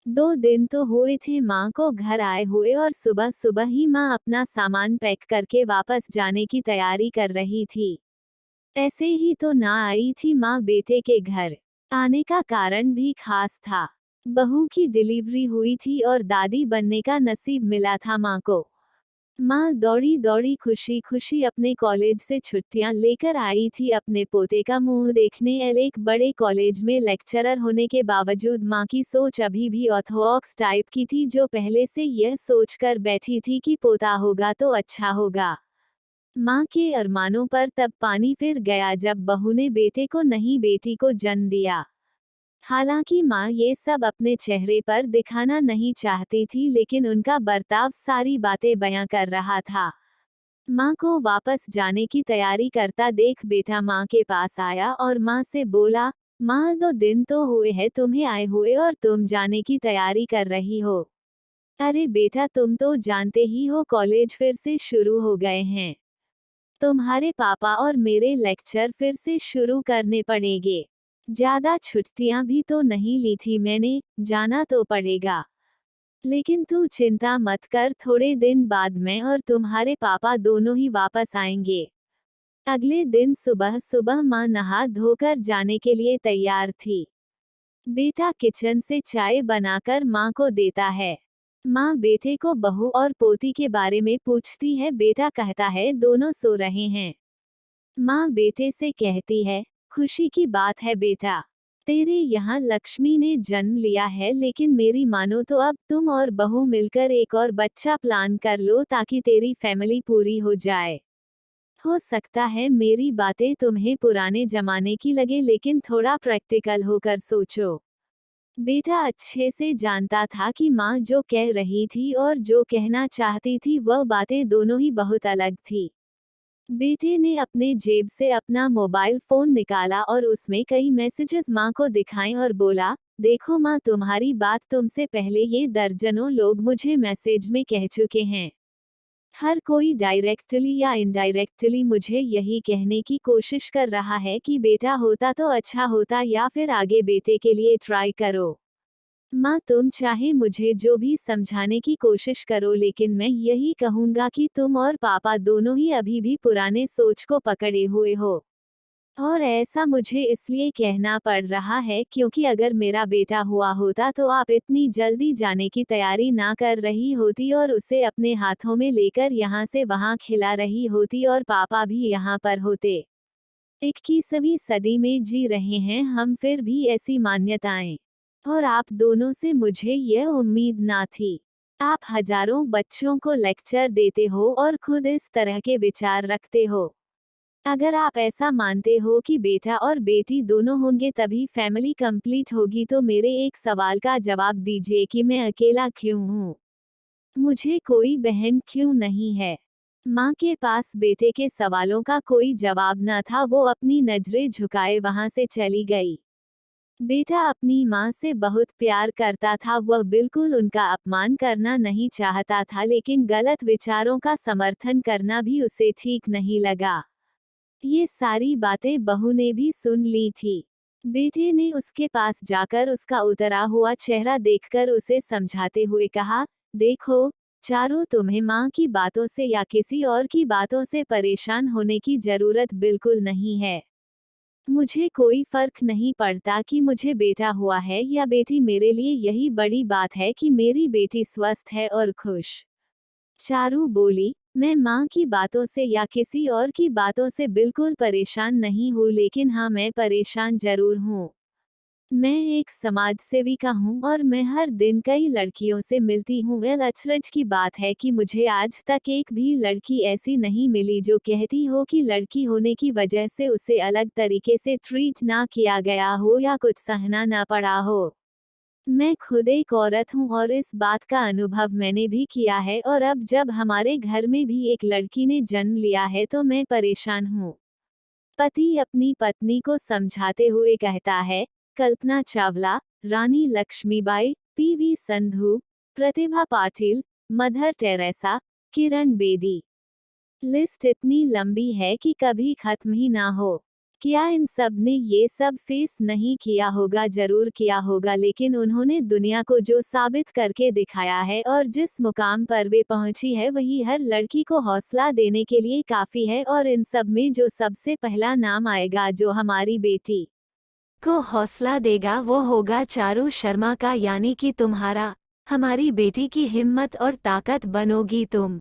2 दिन तो हुए थे माँ को घर आए हुए और सुबह सुबह ही माँ अपना सामान पैक करके वापस जाने की तैयारी कर रही थी। ऐसे ही तो ना आई थी माँ बेटे के घर। आने का कारण भी खास था। बहू की डिलीवरी हुई थी और दादी बनने का नसीब मिला था माँ को। माँ दौड़ी दौड़ी खुशी खुशी अपने कॉलेज से छुट्टियां लेकर आई थी अपने पोते का मुंह देखने। एक बड़े कॉलेज में लेक्चरर होने के बावजूद माँ की सोच अभी भी ऑर्थोडॉक्स टाइप की थी, जो पहले से यह सोचकर बैठी थी कि पोता होगा तो अच्छा होगा। माँ के अरमानों पर तब पानी फिर गया जब बहू ने बेटे को नहीं बेटी को जन्म दिया। हालांकि माँ ये सब अपने चेहरे पर दिखाना नहीं चाहती थी, लेकिन उनका बर्ताव सारी बातें बयां कर रहा था। माँ को वापस जाने की तैयारी करता देख बेटा माँ के पास आया और माँ से बोला, माँ 2 दिन तो हुए हैं तुम्हें आए हुए और तुम जाने की तैयारी कर रही हो। अरे बेटा तुम तो जानते ही हो कॉलेज फिर से शुरू हो गए हैं। तुम्हारे पापा और मेरे लेक्चर फिर से शुरू करने पड़ेंगे। ज्यादा छुट्टियां भी तो नहीं ली थी मैंने, जाना तो पड़ेगा। लेकिन तू चिंता मत कर, थोड़े दिन बाद मैं और तुम्हारे पापा दोनों ही वापस आएंगे। अगले दिन सुबह सुबह माँ नहा धोकर जाने के लिए तैयार थी। बेटा किचन से चाय बनाकर माँ को देता है। माँ बेटे को बहू और पोती के बारे में पूछती है। बेटा कहता है दोनों सो रहे हैं। माँ बेटे से कहती है, खुशी की बात है बेटा, तेरे यहाँ लक्ष्मी ने जन्म लिया है, लेकिन मेरी मानो तो अब तुम और बहू मिलकर एक और बच्चा प्लान कर लो ताकि तेरी फैमिली पूरी हो जाए। हो सकता है मेरी बातें तुम्हें पुराने जमाने की लगे, लेकिन थोड़ा प्रैक्टिकल होकर सोचो। बेटा अच्छे से जानता था कि माँ जो कह रही थी और जो कहना चाहती थी वह बातें दोनों ही बहुत अलग थी। बेटे ने अपने जेब से अपना मोबाइल फोन निकाला और उसमें कई मैसेजेस माँ को दिखाए और बोला, देखो माँ तुम्हारी बात तुमसे पहले ये दर्जनों लोग मुझे मैसेज में कह चुके हैं। हर कोई डायरेक्टली या इनडायरेक्टली मुझे यही कहने की कोशिश कर रहा है कि बेटा होता तो अच्छा होता, या फिर आगे बेटे के लिए ट्राई करो। माँ तुम चाहे मुझे जो भी समझाने की कोशिश करो, लेकिन मैं यही कहूंगा कि तुम और पापा दोनों ही अभी भी पुराने सोच को पकड़े हुए हो। और ऐसा मुझे इसलिए कहना पड़ रहा है क्योंकि अगर मेरा बेटा हुआ होता तो आप इतनी जल्दी जाने की तैयारी ना कर रही होती और उसे अपने हाथों में लेकर यहाँ से वहाँ खिला रही होती और पापा भी यहाँ पर होते। 21वीं सदी में जी रहे हैं हम, फिर भी ऐसी मान्यताएं। और आप दोनों से मुझे यह उम्मीद ना थी। आप हजारों बच्चों को लेक्चर देते हो और खुद इस तरह के विचार रखते हो। अगर आप ऐसा मानते हो कि बेटा और बेटी दोनों होंगे तभी फैमिली कंप्लीट होगी, तो मेरे एक सवाल का जवाब दीजिए कि मैं अकेला क्यों हूँ? मुझे कोई बहन क्यों नहीं है? माँ के पास बेटे के सवालों का कोई जवाब न था। वो अपनी नजरें झुकाए वहां से चली गई। बेटा अपनी माँ से बहुत प्यार करता था, वह बिल्कुल उनका अपमान करना नहीं चाहता था, लेकिन गलत विचारों का समर्थन करना भी उसे ठीक नहीं लगा। ये सारी बातें बहू ने भी सुन ली थी। बेटे ने उसके पास जाकर उसका उतरा हुआ चेहरा देखकर उसे समझाते हुए कहा, देखो चारों, तुम्हें माँ की बातों से या किसी और की बातों से परेशान होने की जरूरत बिल्कुल नहीं है। मुझे कोई फर्क नहीं पड़ता कि मुझे बेटा हुआ है या बेटी, मेरे लिए यही बड़ी बात है कि मेरी बेटी स्वस्थ है और खुश। चारू बोली, मैं माँ की बातों से या किसी और की बातों से बिल्कुल परेशान नहीं हूँ, लेकिन हाँ मैं परेशान जरूर हूँ। मैं एक समाज सेविका हूँ और मैं हर दिन कई लड़कियों से मिलती हूँ। वह अचरज की बात है कि मुझे आज तक एक भी लड़की ऐसी नहीं मिली जो कहती हो कि लड़की होने की वजह से उसे अलग तरीके से ट्रीट ना किया गया हो या कुछ सहना ना पड़ा हो। मैं खुद एक औरत हूँ और इस बात का अनुभव मैंने भी किया है, और अब जब हमारे घर में भी एक लड़की ने जन्म लिया है तो मैं परेशान हूँ। पति अपनी पत्नी को समझाते हुए कहता है। कल्पना चावला, रानी Lakshmibai, PV Sandhu, Pratibha Patil, mother Teresa, Kiran Bedi. List इतनी लंबी है कि कभी खत्म ही ना हो। क्या इन सब ने ये सब फेस नहीं किया होगा? जरूर किया होगा, लेकिन उन्होंने दुनिया को जो साबित करके दिखाया है और जिस मुकाम पर वे पहुंची है वही हर लड़की को हौसला देने के लिए काफी है। और इन सब में जो सबसे पहला नाम आएगा जो हमारी बेटी को हौसला देगा वो होगा चारू शर्मा का, यानी कि तुम्हारा। हमारी बेटी की हिम्मत और ताकत बनोगी तुम।